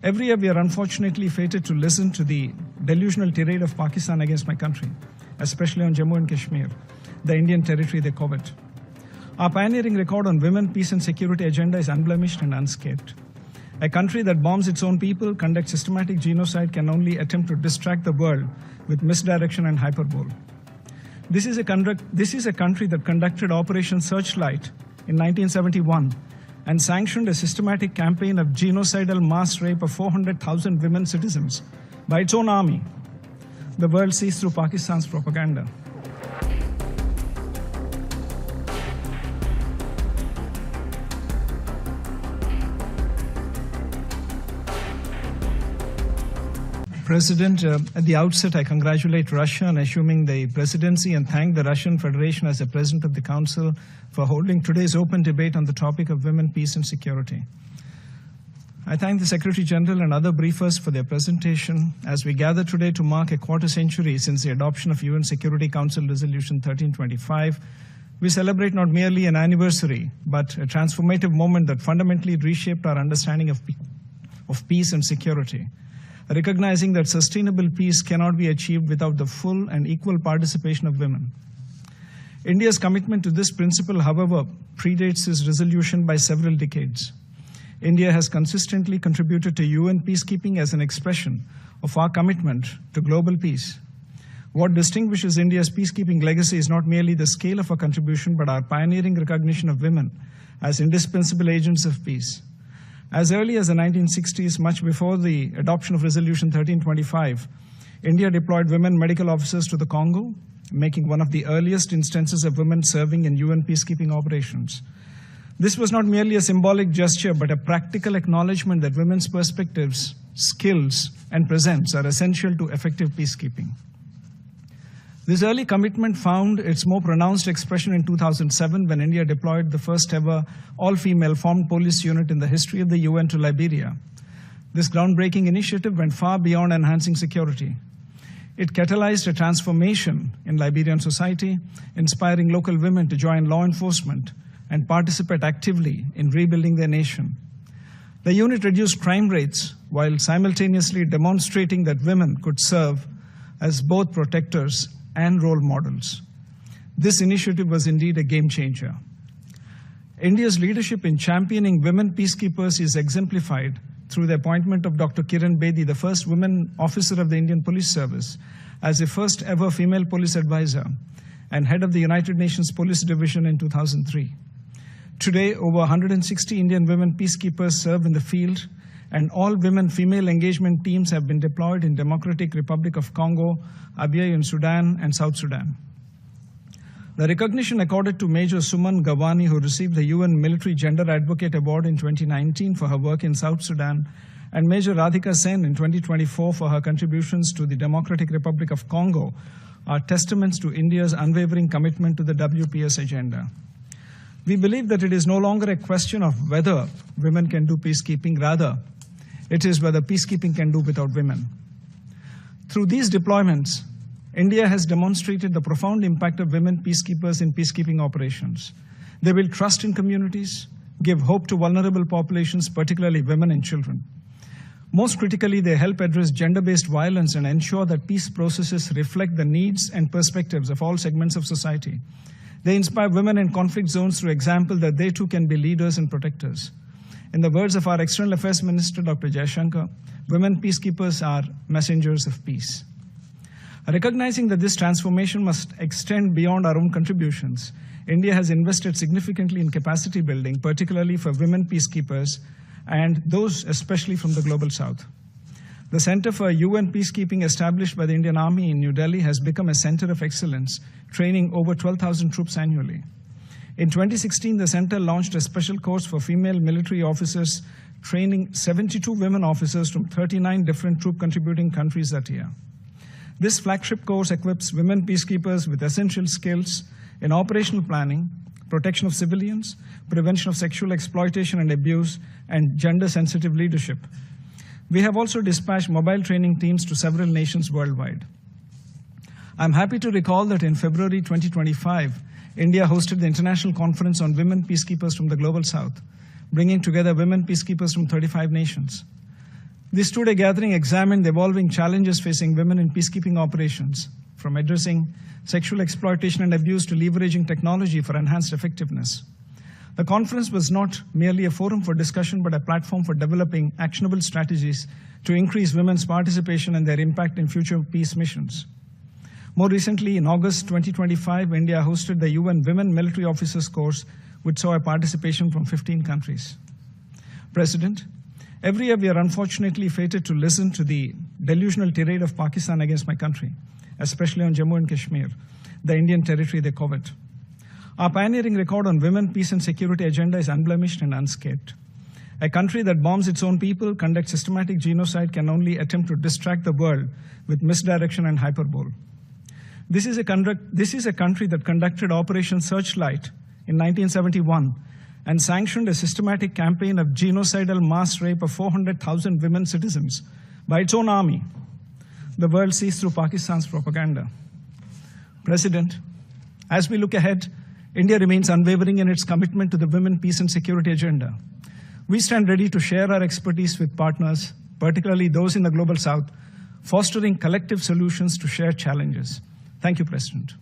Every year we are unfortunately fated to listen to the delusional tirade of Pakistan against my country, especially on Jammu and Kashmir, the Indian territory they covet. Our pioneering record on women, peace and security agenda is unblemished and unscathed. A country that bombs its own people, conducts systematic genocide, can only attempt to distract the world with misdirection and hyperbole. This is a country that conducted Operation Searchlight in 1971 and sanctioned a systematic campaign of genocidal mass rape of 400,000 women citizens by its own army. The world sees through Pakistan's propaganda. President, at the outset, I congratulate Russia on assuming the presidency and thank the Russian Federation as the President of the Council for holding today's open debate on the topic of women, peace and security. I thank the Secretary General and other briefers for their presentation as we gather today to mark a quarter century since the adoption of UN Security Council Resolution 1325. We celebrate not merely an anniversary, but a transformative moment that fundamentally reshaped our understanding of peace and security, recognizing that sustainable peace cannot be achieved without the full and equal participation of women. India's commitment to this principle, however, predates this resolution by several decades. India has consistently contributed to UN peacekeeping as an expression of our commitment to global peace. What distinguishes India's peacekeeping legacy is not merely the scale of our contribution, but our pioneering recognition of women as indispensable agents of peace. As early as the 1960s, much before the adoption of Resolution 1325, India deployed women medical officers to the Congo, making one of the earliest instances of women serving in UN peacekeeping operations. This was not merely a symbolic gesture, but a practical acknowledgement that women's perspectives, skills, and presence are essential to effective peacekeeping. This early commitment found its more pronounced expression in 2007 when India deployed the first ever all-female formed police unit in the history of the UN to Liberia. This groundbreaking initiative went far beyond enhancing security. It catalyzed a transformation in Liberian society, inspiring local women to join law enforcement and participate actively in rebuilding their nation. The unit reduced crime rates while simultaneously demonstrating that women could serve as both protectors and role models. This initiative was indeed a game changer. India's leadership in championing women peacekeepers is exemplified through the appointment of Dr. Kiran Bedi, the first woman officer of the Indian Police Service, as the first ever female police advisor and head of the United Nations Police Division in 2003. Today, over 160 Indian women peacekeepers serve in the field, and all women female engagement teams have been deployed in Democratic Republic of Congo, Abyei in Sudan, and South Sudan. The recognition accorded to Major Suman Gawani, who received the UN Military Gender Advocate Award in 2019 for her work in South Sudan, and Major Radhika Sen in 2024 for her contributions to the Democratic Republic of Congo, are testaments to India's unwavering commitment to the WPS agenda. We believe that it is no longer a question of whether women can do peacekeeping, rather, it is whether peacekeeping can do without women. Through these deployments, India has demonstrated the profound impact of women peacekeepers in peacekeeping operations. They build trust in communities, give hope to vulnerable populations, particularly women and children. Most critically, they help address gender-based violence and ensure that peace processes reflect the needs and perspectives of all segments of society. They inspire women in conflict zones through example that they too can be leaders and protectors. In the words of our External Affairs Minister, Dr. Jaishankar, women peacekeepers are messengers of peace. Recognizing that this transformation must extend beyond our own contributions, India has invested significantly in capacity building, particularly for women peacekeepers and those especially from the Global South. The Center for UN Peacekeeping, established by the Indian Army in New Delhi, has become a center of excellence, training over 12,000 troops annually. In 2016, the center launched a special course for female military officers, training 72 women officers from 39 different troop-contributing countries that year. This flagship course equips women peacekeepers with essential skills in operational planning, protection of civilians, prevention of sexual exploitation and abuse, and gender-sensitive leadership. We have also dispatched mobile training teams to several nations worldwide. I'm happy to recall that in February 2025, India hosted the International Conference on Women Peacekeepers from the Global South, bringing together women peacekeepers from 35 nations. This two-day gathering examined the evolving challenges facing women in peacekeeping operations, from addressing sexual exploitation and abuse to leveraging technology for enhanced effectiveness. The conference was not merely a forum for discussion, but a platform for developing actionable strategies to increase women's participation and their impact in future peace missions. More recently, in August 2025, India hosted the UN Women Military Officers course, which saw a participation from 15 countries. President, every year we are unfortunately fated to listen to the delusional tirade of Pakistan against my country, especially on Jammu and Kashmir, the Indian territory they covet. Our pioneering record on women, peace and security agenda is unblemished and unscathed. A country that bombs its own people, conducts systematic genocide, can only attempt to distract the world with misdirection and hyperbole. This is a country that conducted Operation Searchlight in 1971 and sanctioned a systematic campaign of genocidal mass rape of 400,000 women citizens by its own army. The world sees through Pakistan's propaganda. President, as we look ahead, India remains unwavering in its commitment to the women, peace and security agenda. We stand ready to share our expertise with partners, particularly those in the Global South, fostering collective solutions to shared challenges. Thank you, President.